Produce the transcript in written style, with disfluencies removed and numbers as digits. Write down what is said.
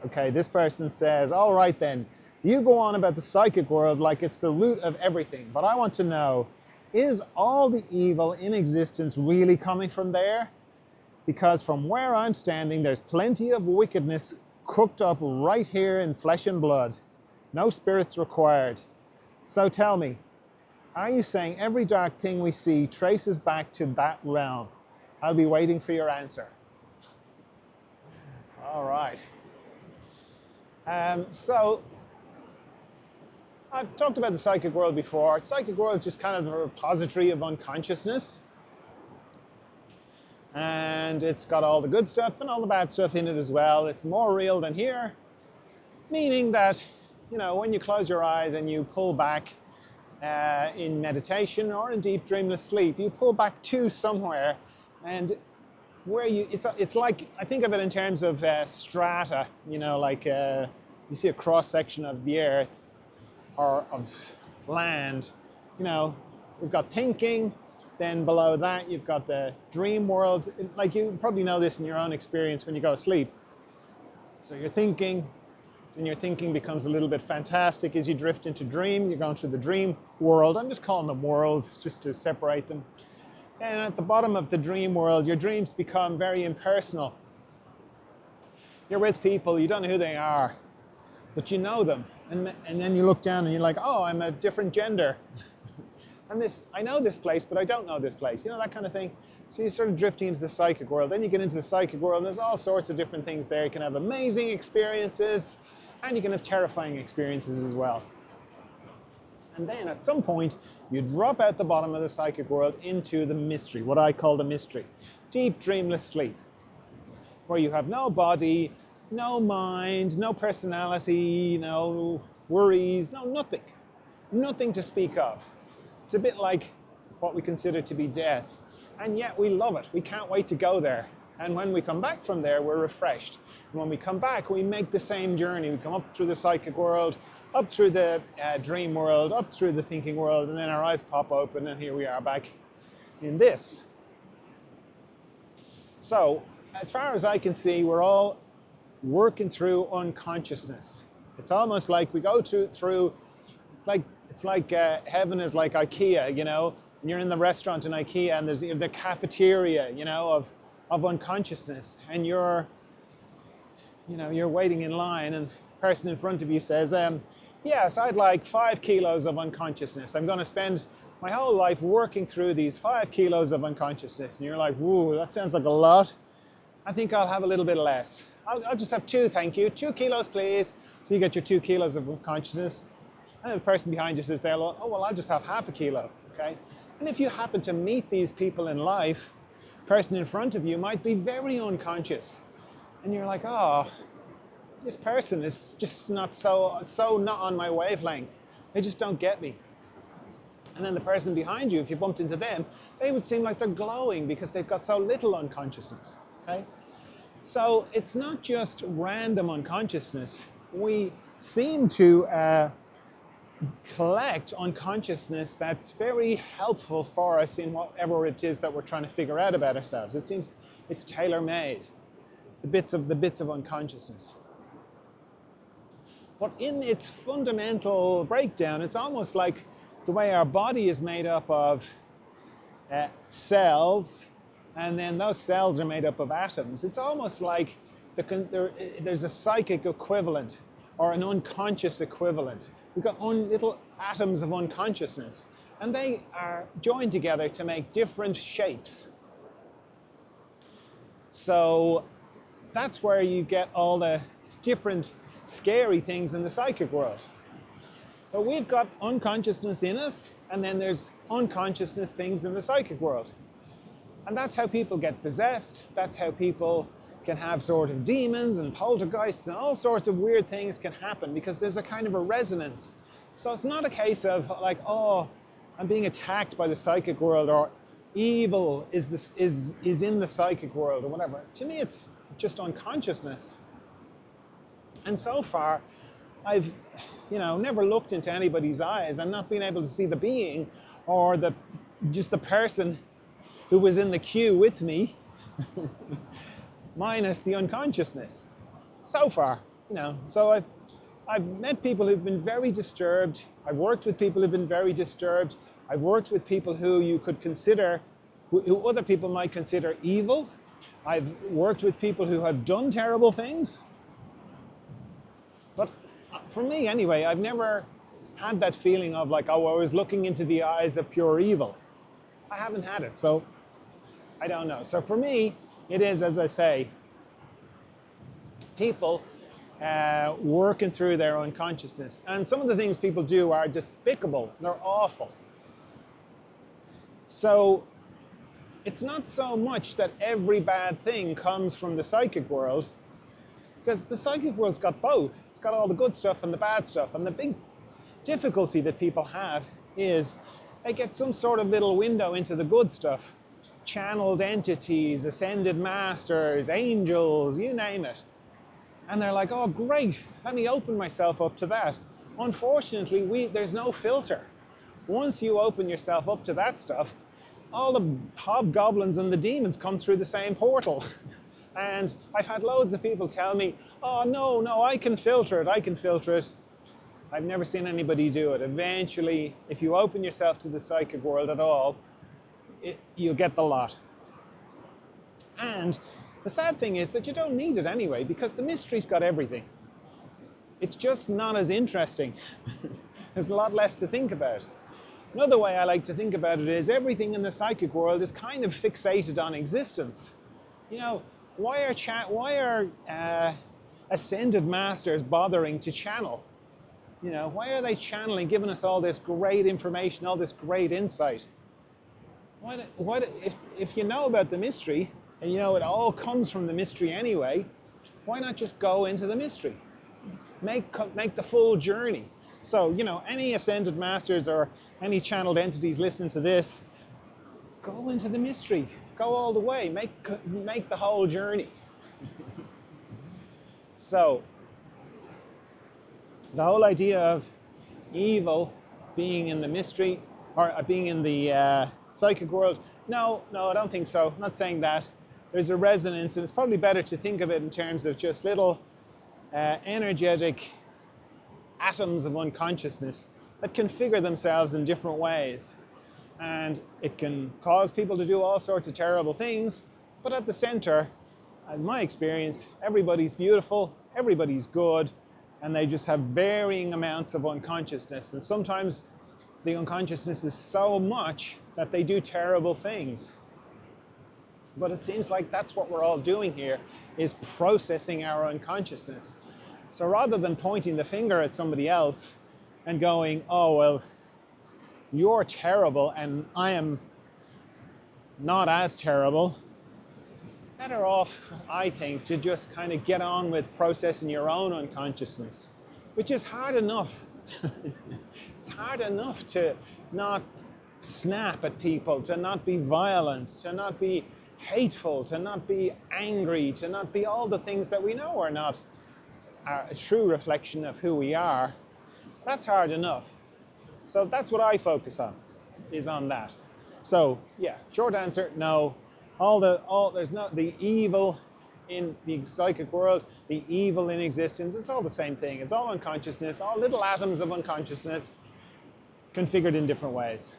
Okay, this person says, all right then, you go on about the psychic world like it's the root of everything, but I want to know, is all the evil in existence really coming from there? Because from where I'm standing, there's plenty of wickedness cooked up right here in flesh and blood. No spirits required. So tell me, are you saying every dark thing we see traces back to that realm? I'll be waiting for your answer. All right. So I've talked about the psychic world before. Psychic world is just kind of a repository of unconsciousness. And it's got all the good stuff and all the bad stuff in it as well. It's more real than here, meaning that, you know, when you close your eyes and you pull back in meditation or in deep dreamless sleep, you pull back to somewhere, and where it's like, I think of it in terms of strata, you know, like you see a cross section of the earth or of land. You know, we've got thinking, then below that you've got the dream world. Like, you probably know this in your own experience when you go to sleep. So you're thinking, and your thinking becomes a little bit fantastic as you drift into dream. You're going through the dream world. I'm just calling them worlds just to separate them. And at the bottom of the dream world, your dreams become very impersonal. You're with people, you don't know who they are, but you know them. And then you look down and you're like, oh, I'm a different gender. And I know this place, but I don't know this place. You know, that kind of thing. So you sort of drifting into the psychic world. Then you get into the psychic world, and there's all sorts of different things there. You can have amazing experiences, and you can have terrifying experiences as well. And then at some point, you drop out the bottom of the psychic world into the mystery, what I call the mystery. Deep, dreamless sleep, where you have no body, no mind, no personality, no worries, no nothing. Nothing to speak of. It's a bit like what we consider to be death. And yet we love it. We can't wait to go there. And when we come back from there, we're refreshed. And when we come back, we make the same journey. We come up through the psychic world, up through the dream world, up through the thinking world, and then our eyes pop open, and here we are back in this. So, as far as I can see, we're all working through unconsciousness. It's almost like we go through it's like heaven is like IKEA, you know. And you're in the restaurant in IKEA, and there's the cafeteria, you know, of unconsciousness, and you're waiting in line, and the person in front of you says, yes, I'd like 5 kilos of unconsciousness. I'm going to spend my whole life working through these 5 kilos of unconsciousness. And you're like, whoa, that sounds like a lot. I think I'll have a little bit less. I'll just have 2, thank you. 2 kilos, please. So you get your 2 kilos of unconsciousness. And the person behind you says, oh, well, I'll just have half a kilo, okay? And if you happen to meet these people in life, the person in front of you might be very unconscious. And you're like, oh, this person is just not so not on my wavelength. They just don't get me. And then the person behind you, if you bumped into them, they would seem like they're glowing because they've got so little unconsciousness, okay? So it's not just random unconsciousness. We seem to collect unconsciousness that's very helpful for us in whatever it is that we're trying to figure out about ourselves. It seems it's tailor-made, the bits of unconsciousness. But in its fundamental breakdown, it's almost like the way our body is made up of cells, and then those cells are made up of atoms. It's almost like there's a psychic equivalent or an unconscious equivalent. We've got little atoms of unconsciousness, and they are joined together to make different shapes. So that's where you get all the different scary things in the psychic world. But we've got unconsciousness in us, and then there's unconsciousness things in the psychic world. And that's how people get possessed. That's how people can have sort of demons and poltergeists, and all sorts of weird things can happen because there's a kind of a resonance. So it's not a case of like, oh, I'm being attacked by the psychic world, or evil is in the psychic world, or whatever. To me, it's just unconsciousness. And so far, I've never looked into anybody's eyes and not been able to see the being or just the person who was in the queue with me, minus the unconsciousness, so far. So I've met people who've been very disturbed. I've worked with people who've been very disturbed. I've worked with people who you could consider, who other people might consider evil. I've worked with people who have done terrible things. But for me, anyway, I've never had that feeling of like, oh, I was looking into the eyes of pure evil. I haven't had it, so I don't know. So for me, it is, as I say, people working through their unconsciousness. And some of the things people do are despicable. They're awful. So it's not so much that every bad thing comes from the psychic world, because the psychic world's got both. It's got all the good stuff and the bad stuff. And the big difficulty that people have is they get some sort of little window into the good stuff. Channeled entities, ascended masters, angels, you name it. And they're like, oh, great, let me open myself up to that. Unfortunately, there's no filter. Once you open yourself up to that stuff, all the hobgoblins and the demons come through the same portal. And I've had loads of people tell me, oh, no, I can filter it, I can filter it. I've never seen anybody do it. Eventually, if you open yourself to the psychic world at all, you'll get the lot. And the sad thing is that you don't need it anyway, because the mystery's got everything. It's just not as interesting. There's a lot less to think about. Another way I like to think about it is everything in the psychic world is kind of fixated on existence. Why are ascended masters bothering to channel? Why are they channeling, giving us all this great information, all this great insight? If you know about the mystery, and it all comes from the mystery anyway, why not just go into the mystery? Make the full journey. So, any ascended masters or any channeled entities listen to this, go into the mystery. Go all the way. Make the whole journey. So, the whole idea of evil being in the mystery, or being in the psychic world, no, I don't think so. I'm not saying that. There's a resonance, and it's probably better to think of it in terms of just little energetic atoms of unconsciousness that configure themselves in different ways. And it can cause people to do all sorts of terrible things, but at the center, in my experience, everybody's beautiful, everybody's good, and they just have varying amounts of unconsciousness. And sometimes the unconsciousness is so much that they do terrible things. But it seems like that's what we're all doing here, is processing our unconsciousness. So rather than pointing the finger at somebody else and going, oh, well, you're terrible and I am not as terrible, better off, I think, to just kind of get on with processing your own unconsciousness, which is hard enough. It's hard enough to not snap at people, to not be violent, to not be hateful, to not be angry, to not be all the things that we know are not a true reflection of who we are. That's hard enough. So that's what I focus on, is on that. So yeah, short answer, no. There's not the evil in the psychic world, the evil in existence. It's all the same thing. It's all unconsciousness, all little atoms of unconsciousness configured in different ways.